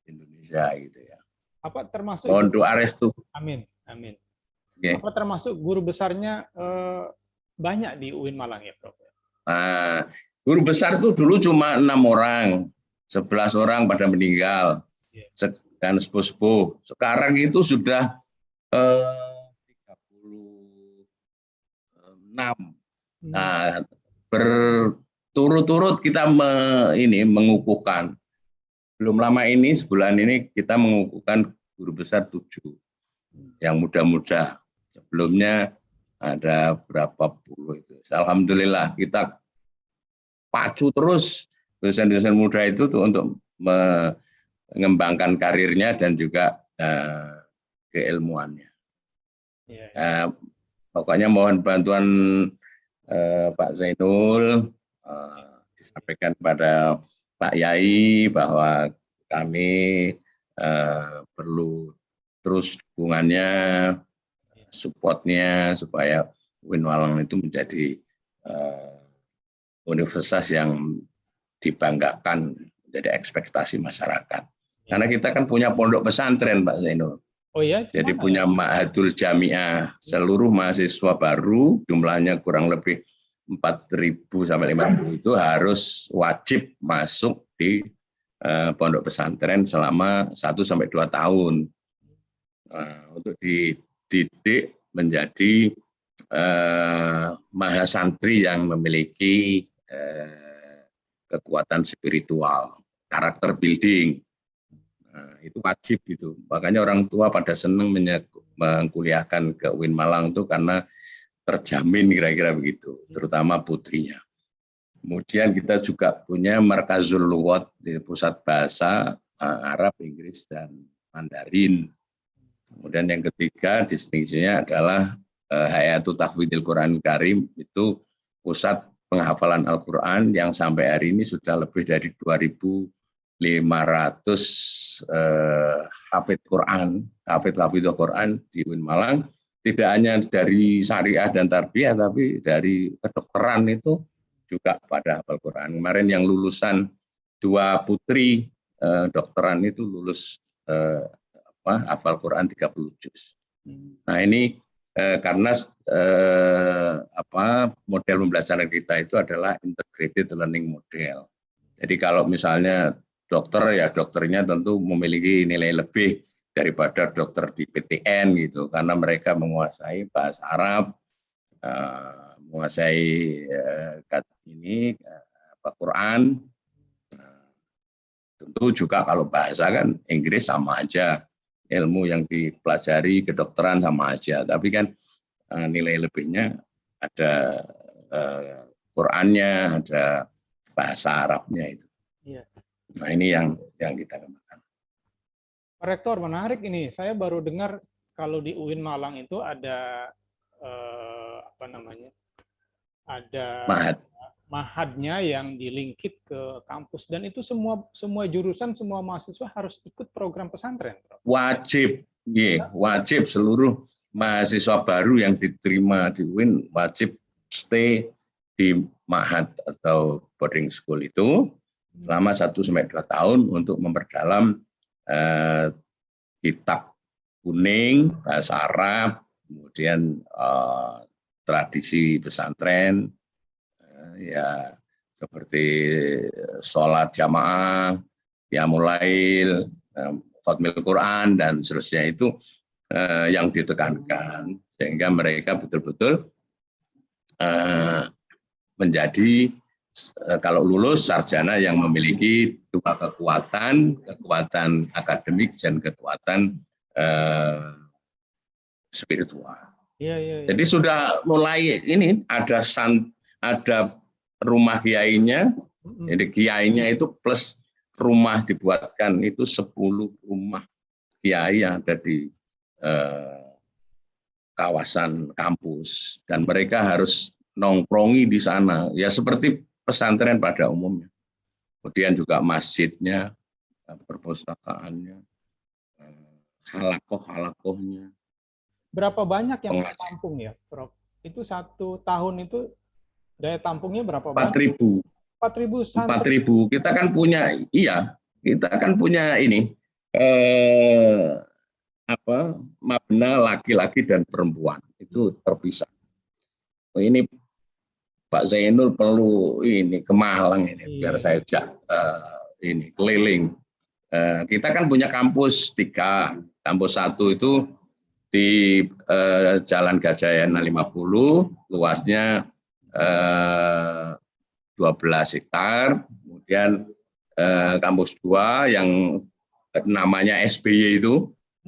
Indonesia gitu ya. Apa termasuk? Mohon doa restu. Amin, amin. Okay. Apa termasuk guru besarnya banyak di UIN Malang ya, Prof? Guru besar itu dulu cuma 6 orang. 11 orang pada meninggal, dan sepuh-sepuh. Sekarang itu sudah 36. Nah, berturut-turut kita mengukuhkan. Belum lama ini, sebulan ini kita mengukuhkan guru besar 7 yang muda-muda. Sebelumnya ada berapa puluh itu. Alhamdulillah kita pacu terus dosen-dosen muda itu tuh untuk mengembangkan karirnya dan juga keilmuannya. Pokoknya mohon bantuan Pak Zainul, disampaikan kepada Pak Yai bahwa kami perlu terus dukungannya, supportnya supaya UIN Malang itu menjadi universitas yang dibanggakan, menjadi ekspektasi masyarakat. Karena kita kan punya pondok pesantren, Pak Zainul. Oh ya? Jadi punya Ma'hadul Jami'ah. Seluruh mahasiswa baru, jumlahnya kurang lebih 4.000 sampai 5.000 itu harus wajib masuk di pondok pesantren selama 1 sampai 2 tahun. Untuk dididik menjadi mahasantri yang memiliki kekuatan spiritual, karakter building, itu wajib gitu. Makanya orang tua pada senang mengkuliahkan ke UIN Malang itu karena terjamin kira-kira begitu, terutama putrinya. Kemudian kita juga punya Markazul Lughat di pusat bahasa Arab, Inggris, dan Mandarin. Kemudian yang ketiga distingsinya adalah Hayatul Tahfidzil Quran Karim, itu pusat penghafalan Al-Quran yang sampai hari ini sudah lebih dari 2.500 hafidh Quran, hafidh Quran di UIN Malang. Tidak hanya dari syariah dan tarbiyah, tapi dari kedokteran itu juga pada hafal Quran. Kemarin yang lulusan 2 putri dokteran itu lulus hafal Quran 30 juz. Nah ini karena model pembelajaran kita itu adalah integrated learning model. Jadi kalau misalnya dokter, ya dokternya tentu memiliki nilai lebih daripada dokter di PTN gitu, karena mereka menguasai bahasa Arab, menguasai Quran. Tentu juga kalau bahasa kan Inggris sama aja. Ilmu yang dipelajari kedokteran sama aja, tapi kan nilai lebihnya ada Qurannya, ada bahasa Arabnya itu. Iya. Nah ini yang kita kembangkan. Pak Rektor, menarik ini. Saya baru dengar kalau di UIN Malang itu ada ada mahadnya yang dilingkit ke kampus, dan itu semua jurusan, semua mahasiswa harus ikut program pesantren. Wajib, wajib seluruh mahasiswa baru yang diterima di UIN wajib stay di mahad atau boarding school itu selama 1 sampai 2 tahun untuk memperdalam kitab kuning, bahasa Arab, kemudian tradisi pesantren, ya seperti sholat jamaah, qiyamul lail, khatmil Quran, dan seterusnya itu yang ditekankan, sehingga mereka betul-betul menjadi kalau lulus sarjana yang memiliki 2 kekuatan akademik dan kekuatan spiritual. Ya. Jadi sudah mulai ini ada rumah kiainya, jadi kiainya itu plus rumah dibuatkan itu 10 rumah kiai yang ada di kawasan kampus, dan mereka harus nongkrongi di sana ya seperti pesantren pada umumnya. Kemudian juga masjidnya, perpustakaannya, halakoh-halakohnya. Berapa banyak yang Pengaji. tertampung ya, Prof? Itu 1 tahun itu daya tampungnya berapa banyak? 4.000. 4.000 santri. 4.000. Kita kan punya, kita kan punya ini mabna laki-laki dan perempuan itu terpisah. Ini Pak Zainul perlu ini ke Malang ini biar saya ajak ini keliling. Kita kan punya kampus 3. Kampus 1 itu di Jalan Gajayana 50, luasnya 12 hektar. Kemudian kampus 2 yang namanya SBY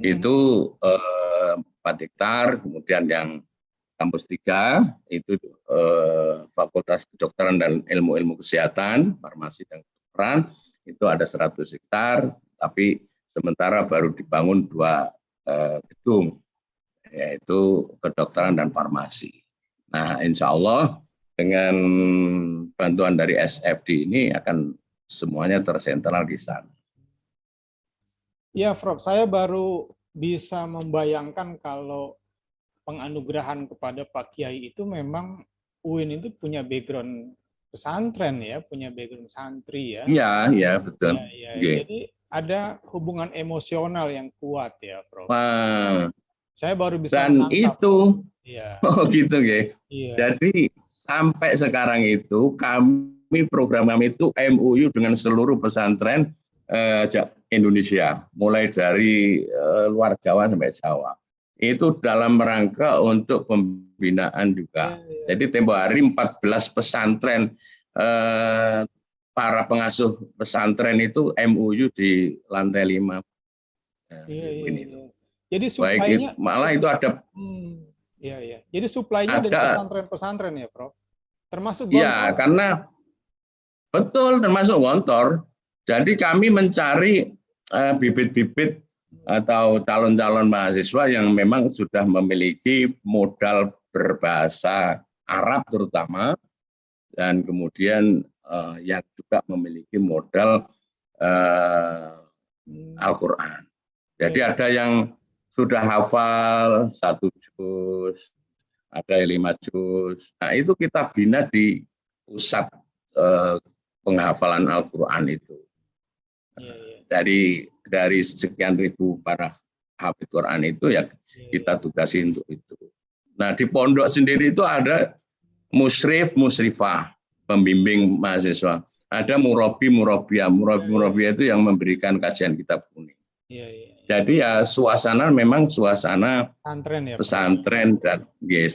itu 4 hektar. Kemudian yang kampus 3 itu Fakultas Kedokteran dan Ilmu-Ilmu Kesehatan, Farmasi dan Kedokteran, itu ada 100 hektar, tapi sementara baru dibangun 2 gedung, yaitu kedokteran dan farmasi. Nah, insya Allah dengan bantuan dari SFD ini akan semuanya tersentral di sana. Ya, Prof, saya baru bisa membayangkan kalau penganugerahan kepada Pak Kiai itu memang UIN itu punya background pesantren ya, punya background santri ya. Iya, betul. Ya. Jadi ada hubungan emosional yang kuat ya, Prof. Wah. Saya baru bisa Dan menangkap. itu, ya. oh gitu ya. Iya. Jadi sampai sekarang itu program kami itu MOU dengan seluruh pesantren Indonesia, mulai dari luar Jawa sampai Jawa. Itu dalam rangka untuk pembinaan juga. Ya. Jadi tempo hari 14 pesantren, para pengasuh pesantren itu MOU di lantai 5. Iya. Jadi baik itu, suplainya malah itu ada. Iya. Jadi suplainya dari pesantren-pesantren ya, Prof. Termasuk Gontor. Ya, karena betul termasuk Gontor. Jadi kami mencari bibit-bibit atau calon-calon mahasiswa yang memang sudah memiliki modal berbahasa Arab terutama, dan kemudian yang juga memiliki modal Al-Quran. Jadi ada yang sudah hafal 1 juz, ada 5 juz. Nah, itu kita bina di pusat penghafalan Al-Quran itu. Dari sekian ribu para hafid Quran itu ya kita tugasi untuk itu. Nah, di pondok sendiri itu ada musyrif, musyrifah, pembimbing mahasiswa. Ada murabi, murabiyah. Murabi itu yang memberikan kajian kitab kuning. Jadi ya suasana memang suasana pesantren dan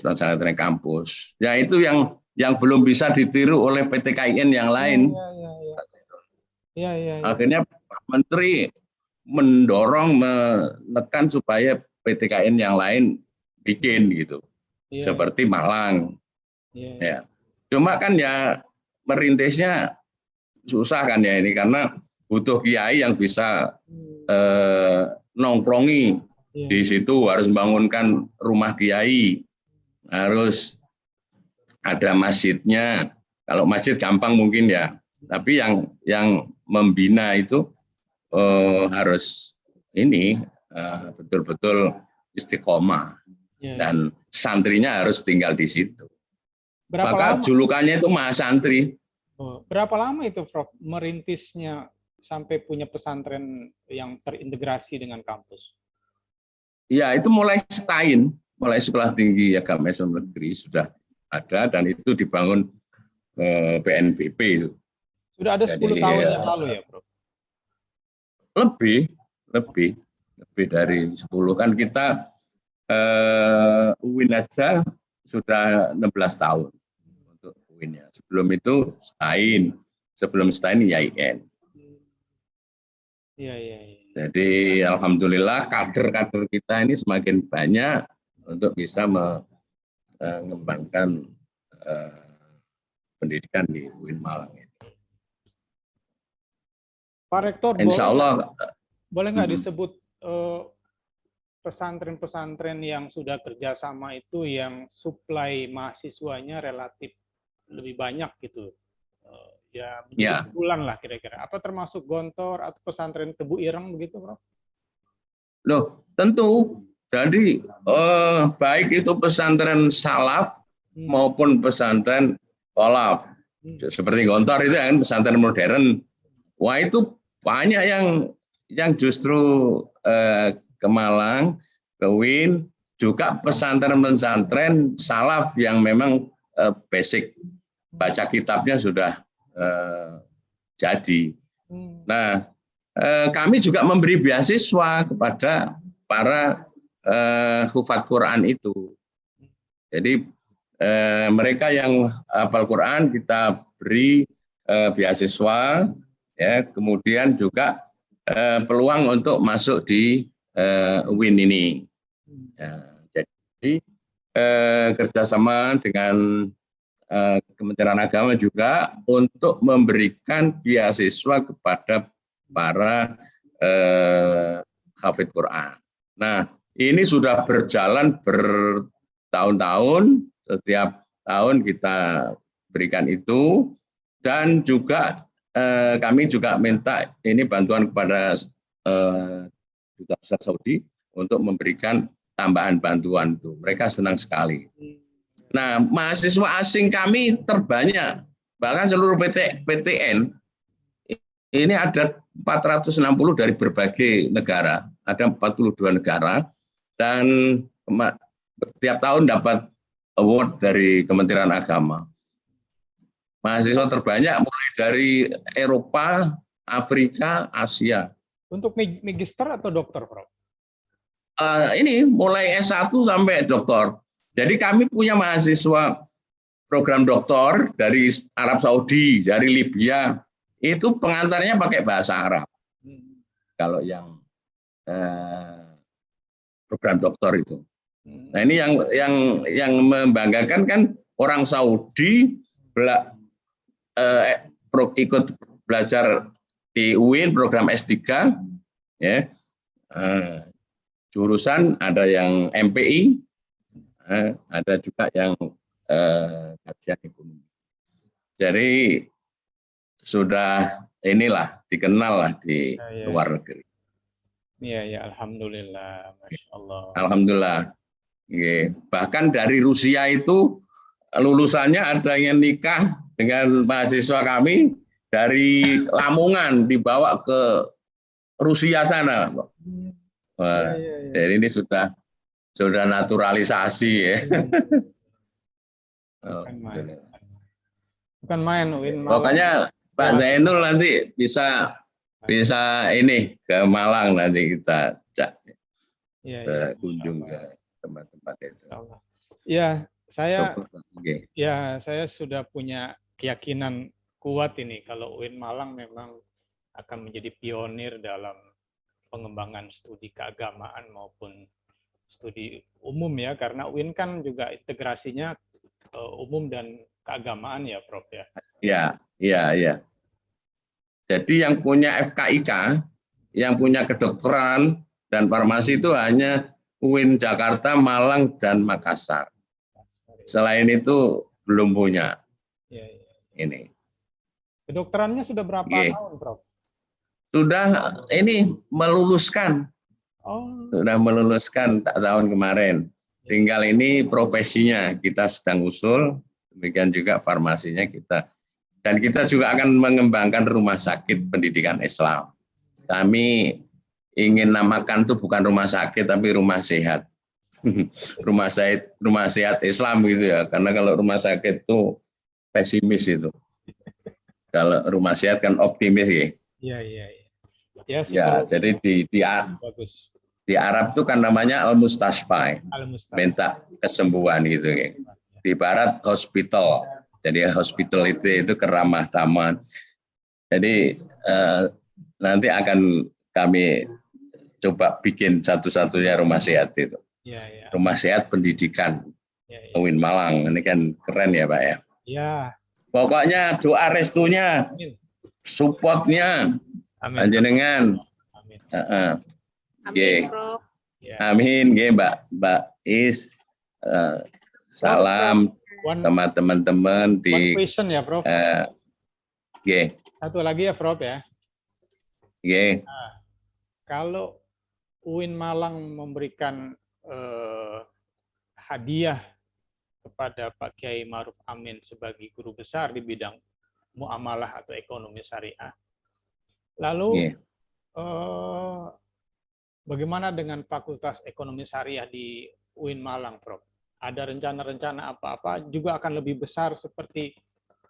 pesantren kampus. Ya itu yang belum bisa ditiru oleh PT KIN yang lain. Akhirnya Pak Menteri mendorong, menekan supaya PT KIN yang lain bikin gitu. Seperti Malang. Ya. Cuma kan ya merintisnya susah kan ya ini, karena butuh kiai yang bisa nongkrongi di situ, harus membangunkan rumah kiai, harus ada masjidnya. Kalau masjid gampang mungkin ya, tapi yang membina itu harus ini betul-betul istiqomah dan santrinya harus tinggal di situ. Maka julukannya itu Mahasantri. Berapa lama itu, Prof, merintisnya sampai punya pesantren yang terintegrasi dengan kampus? Ya, itu mulai setahun, mulai Sekolah Tinggi Agama Islam Negeri sudah ada, dan itu dibangun BNPB itu. Sudah ada 10 tahun yang lalu ya, Prof? Lebih dari 10. Kan kita UIN aja sudah 16 tahun untuk UIN-nya. Sebelum itu sebelum setahun YIN. Iya. Jadi alhamdulillah kader-kader kita ini semakin banyak untuk bisa mengembangkan pendidikan di UIN Malang. Pak Rektor, Insya Allah. boleh nggak disebut pesantren-pesantren yang sudah kerjasama itu yang suplai mahasiswanya relatif lebih banyak gitu? Ya, menjadi bulan lah kira-kira. Apa termasuk Gontor atau pesantren Tebu Ireng begitu, Prof? Loh, tentu. Jadi baik itu pesantren salaf maupun pesantren kolab. Seperti Gontor itu kan pesantren modern. Wah, itu banyak yang justru ke Malang, ke UIN, juga pesantren-pesantren salaf yang memang basic baca kitabnya sudah jadi. Nah, kami juga memberi beasiswa kepada para hufadz Quran itu. Jadi mereka yang hafal Quran kita beri beasiswa, ya, kemudian juga peluang untuk masuk di UIN ini. Ya, jadi kerjasama dengan Kementerian Agama juga untuk memberikan beasiswa kepada para hafidz Quran. Nah, ini sudah berjalan bertahun-tahun, setiap tahun kita berikan itu, dan juga kami juga minta ini bantuan kepada Duta Besar Saudi untuk memberikan tambahan bantuan itu. Mereka senang sekali. Nah, mahasiswa asing kami terbanyak, bahkan seluruh PTN ini ada 460 dari berbagai negara, ada 42 negara, dan setiap tahun dapat award dari Kementerian Agama. Mahasiswa terbanyak mulai dari Eropa, Afrika, Asia. Untuk magister atau dokter, Prof? Ini mulai S1 sampai doktor. Jadi kami punya mahasiswa program doktor dari Arab Saudi, dari Libya, itu pengantarnya pakai bahasa Arab. Kalau yang program doktor itu. Nah, ini yang membanggakan kan orang Saudi ikut belajar di UIN program S3, ya. Jurusan ada yang MPI, ada juga yang kajian ekonomi. Jadi sudah inilah dikenal lah di luar negeri. Iya, ya, alhamdulillah, masya Allah. Alhamdulillah. Bahkan dari Rusia itu lulusannya ada yang nikah dengan mahasiswa kami dari Lamongan dibawa ke Rusia sana. Wah, jadi ini sudah naturalisasi ya. Bukan main, Win. Pokoknya Pak Zainul nanti bisa ini ke Malang, nanti kita kunjung ke tempat-tempat itu. Ya, saya sudah punya keyakinan kuat ini kalau UIN Malang memang akan menjadi pionir dalam pengembangan studi keagamaan maupun studi umum ya, karena UIN kan juga integrasinya umum dan keagamaan ya, Prof ya. Iya. Jadi yang punya FKIK, yang punya kedokteran dan farmasi itu hanya UIN Jakarta, Malang, dan Makassar. Selain itu belum punya. Ini. Kedokterannya sudah berapa tahun, Prof? Sudah ini meluluskan. Sudah meluluskan tahun kemarin. Tinggal ini profesinya kita sedang usul, demikian juga farmasinya kita. Dan kita juga akan mengembangkan rumah sakit pendidikan Islam. Kami ingin namakan itu bukan rumah sakit tapi rumah sehat. rumah sehat Islam gitu ya. Karena kalau rumah sakit itu pesimis itu. Kalau rumah sehat kan optimis ya. Iya. Ya, jadi di Arab itu kan namanya al-mustashfa, minta kesembuhan gitu ya. Di barat hospital. Jadi hospital itu keramah taman. Jadi nanti akan kami coba bikin satu-satunya rumah sehat itu. Rumah sehat pendidikan UIN Malang. Ini kan keren ya Pak ya. Pokoknya doa restunya, supportnya, Amin. Panjenengan. Amin. Nggih. Amin, Prof. Ya. Amin, nggih Mbak Is. Salam sama teman-teman One di question ya, Prof. nggih. Satu lagi ya, Prof ya. Nggih. Kalau UIN Malang memberikan hadiah kepada Pak Kiai Ma'ruf Amin sebagai guru besar di bidang muamalah atau ekonomi syariah. Lalu bagaimana dengan Fakultas Ekonomi Syariah di UIN Malang, Prof? Ada rencana-rencana apa-apa juga akan lebih besar seperti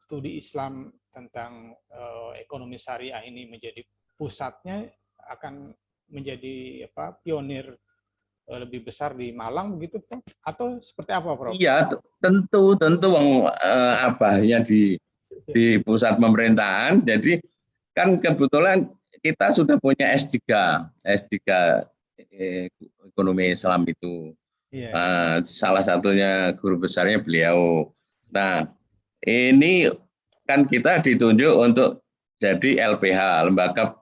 studi Islam tentang ekonomi syariah ini menjadi pusatnya, akan menjadi pionir lebih besar di Malang begitu, Prof? Atau seperti apa, Prof? Iya, tentu abahnya di pusat pemerintahan. Jadi kan kebetulan kita sudah punya S3 ekonomi Islam itu. Iya. Salah satunya guru besarnya beliau. Nah, ini kan kita ditunjuk untuk jadi LPH, lembaga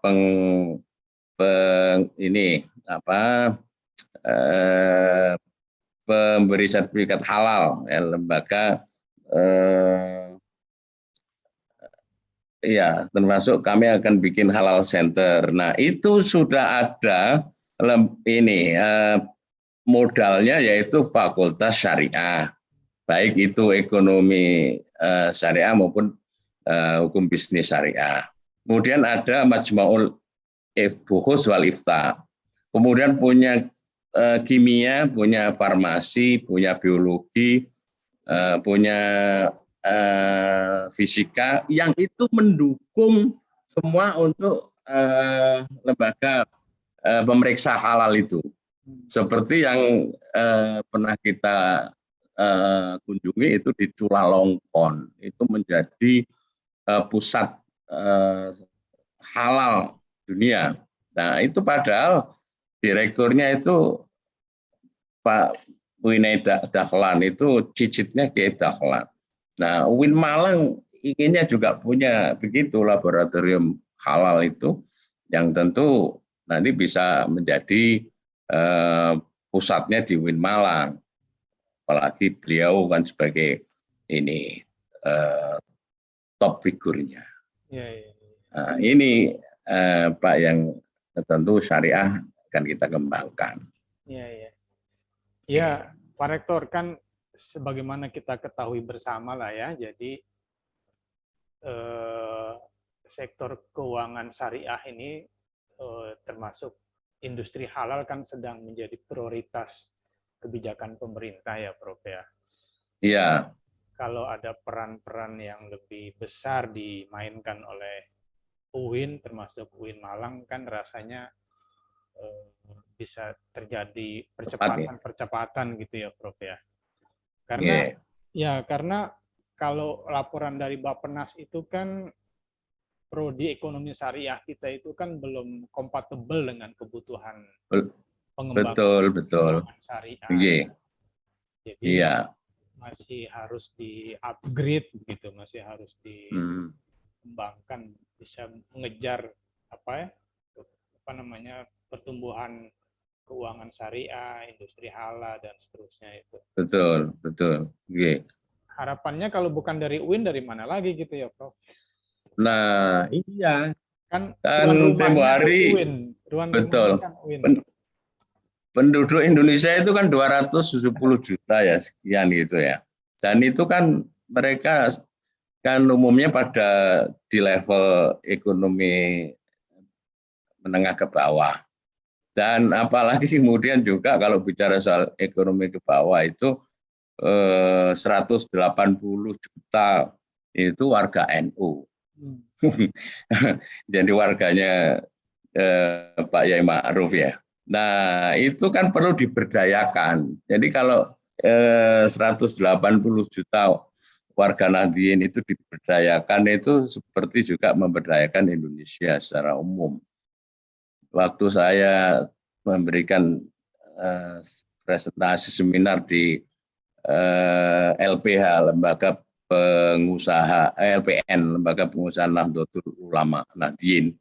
pemberi sertifikat halal, lembaga ya, termasuk kami akan bikin halal center. Nah, itu sudah ada modalnya, yaitu Fakultas Syariah, baik itu ekonomi syariah maupun hukum bisnis syariah. Kemudian ada Majma'ul Buhus wal Ifta. Kemudian punya kimia, punya farmasi, punya biologi, punya fisika, yang itu mendukung semua untuk lembaga pemeriksa halal itu. Seperti yang pernah kita kunjungi itu di Chulalongkorn, itu menjadi pusat halal dunia. Nah, itu padahal direkturnya itu Pak Winay Dahlan, itu cicitnya Kiai Dahlan. Nah, UIN Malang inginnya juga punya begitu laboratorium halal itu, yang tentu nanti bisa menjadi pusatnya di UIN Malang. Apalagi beliau kan sebagai top figurnya. Nah, ini Pak, yang tentu syariah akan kita kembangkan. Ya, Pak Rektor, kan sebagaimana kita ketahui bersama lah ya, jadi sektor keuangan syariah ini termasuk industri halal kan sedang menjadi prioritas kebijakan pemerintah ya, Prof ya. Iya. Kalau ada peran-peran yang lebih besar dimainkan oleh UIN, termasuk UIN Malang, kan rasanya bisa terjadi percepatan gitu ya, Prof ya. Karena kalau laporan dari Bappenas itu kan prodi ekonomi syariah kita itu kan belum kompatibel dengan kebutuhan pengembangan keuangan syariah. Jadi masih harus di-upgrade gitu, masih harus dikembangkan, bisa mengejar pertumbuhan keuangan syariah, industri halal dan seterusnya itu. Betul. Harapannya kalau bukan dari UIN, dari mana lagi gitu ya, Prof? Nah, iya. Kan tempo hari UIN. Betul. Penduduk Indonesia itu kan 270 juta ya, sekian gitu ya. Dan itu kan mereka kan umumnya pada di level ekonomi menengah ke bawah. Dan apalagi kemudian juga kalau bicara soal ekonomi ke bawah itu 180 juta itu warga NU. Jadi warganya Pak Yai Ma'ruf ya. Nah, itu kan perlu diberdayakan. Jadi kalau 180 juta warga Nahdien itu diberdayakan, itu seperti juga memberdayakan Indonesia secara umum. Waktu saya memberikan presentasi seminar di LPH, Lembaga Pengusaha LPN, Lembaga Pengusaha Nahdlatul Ulama Nahdien.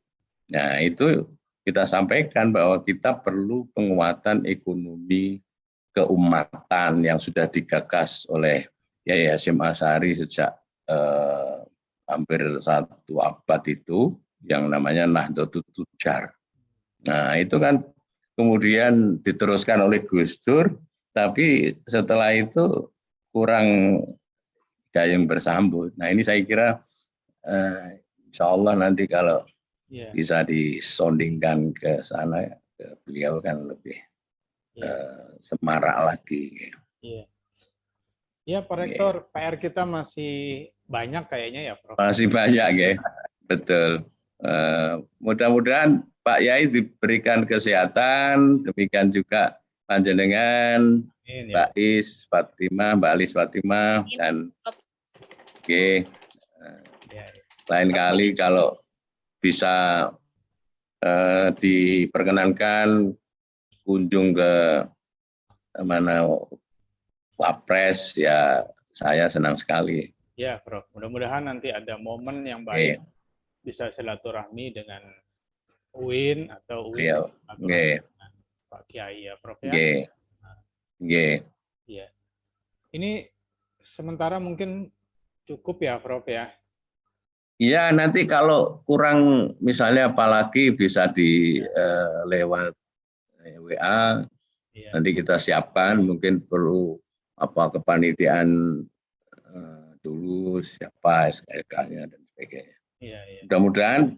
Nah, itu kita sampaikan bahwa kita perlu penguatan ekonomi keumatan yang sudah digagas oleh Yai Hasyim Asy'ari sejak hampir 1 abad itu, yang namanya Nahdlatul Tujar. Nah, itu kan kemudian diteruskan oleh Gus Dur, tapi setelah itu kurang gayung bersambut. Nah, ini saya kira insya Allah nanti kalau bisa disondingkan ke sana, ke beliau kan lebih semarak lagi. Ya, Pak Rektor, PR kita masih banyak kayaknya ya, Prof. Masih banyak, ya. Betul. Mudah-mudahan Pak Yai diberikan kesehatan, demikian juga panjenengan, Mbak Is Fatimah, Mbak Alis Fatimah, dan lain kali kalau bisa diperkenankan kunjung ke mana Wapres, ya saya senang sekali. Ya, Prof. Mudah-mudahan nanti ada momen yang baik bisa silaturahmi dengan UIN atau UIN dengan Pak Kiai ya, Prof ya. Ya. Ini sementara mungkin cukup ya, Prof ya. Iya, nanti kalau kurang misalnya apalagi bisa lewat WA. Nanti kita siapkan, mungkin perlu kepanitiaan dulu, siapa SKK-nya dan sebagainya. Mudah-mudahan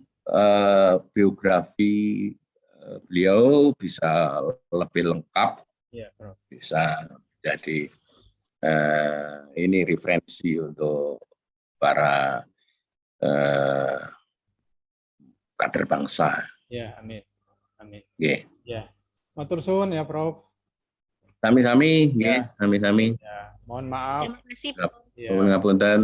biografi beliau bisa lebih lengkap, bisa jadi ini referensi untuk para kader bangsa. Ya, amin. Amin. Ya. Matur suwun ya, Prof. Sami-sami, nggih, sami-sami. Ya, mohon maaf. Terima kasih, Prof. Nuwun ngapunten.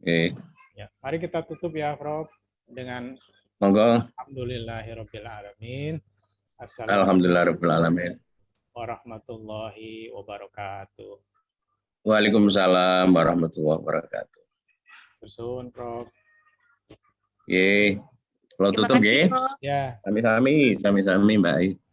Nggih. Ya, mari kita tutup ya, Prof, dengan monggo. Alhamdulillahirabbil alamin. Alhamdulillahirabbil alamin. Warahmatullahi wabarakatuh. Waalaikumsalam warahmatullahi wabarakatuh. Bersuun, Prof. Nggih. Kalau tutup nggih. Ya. Sami-sami, Mbak.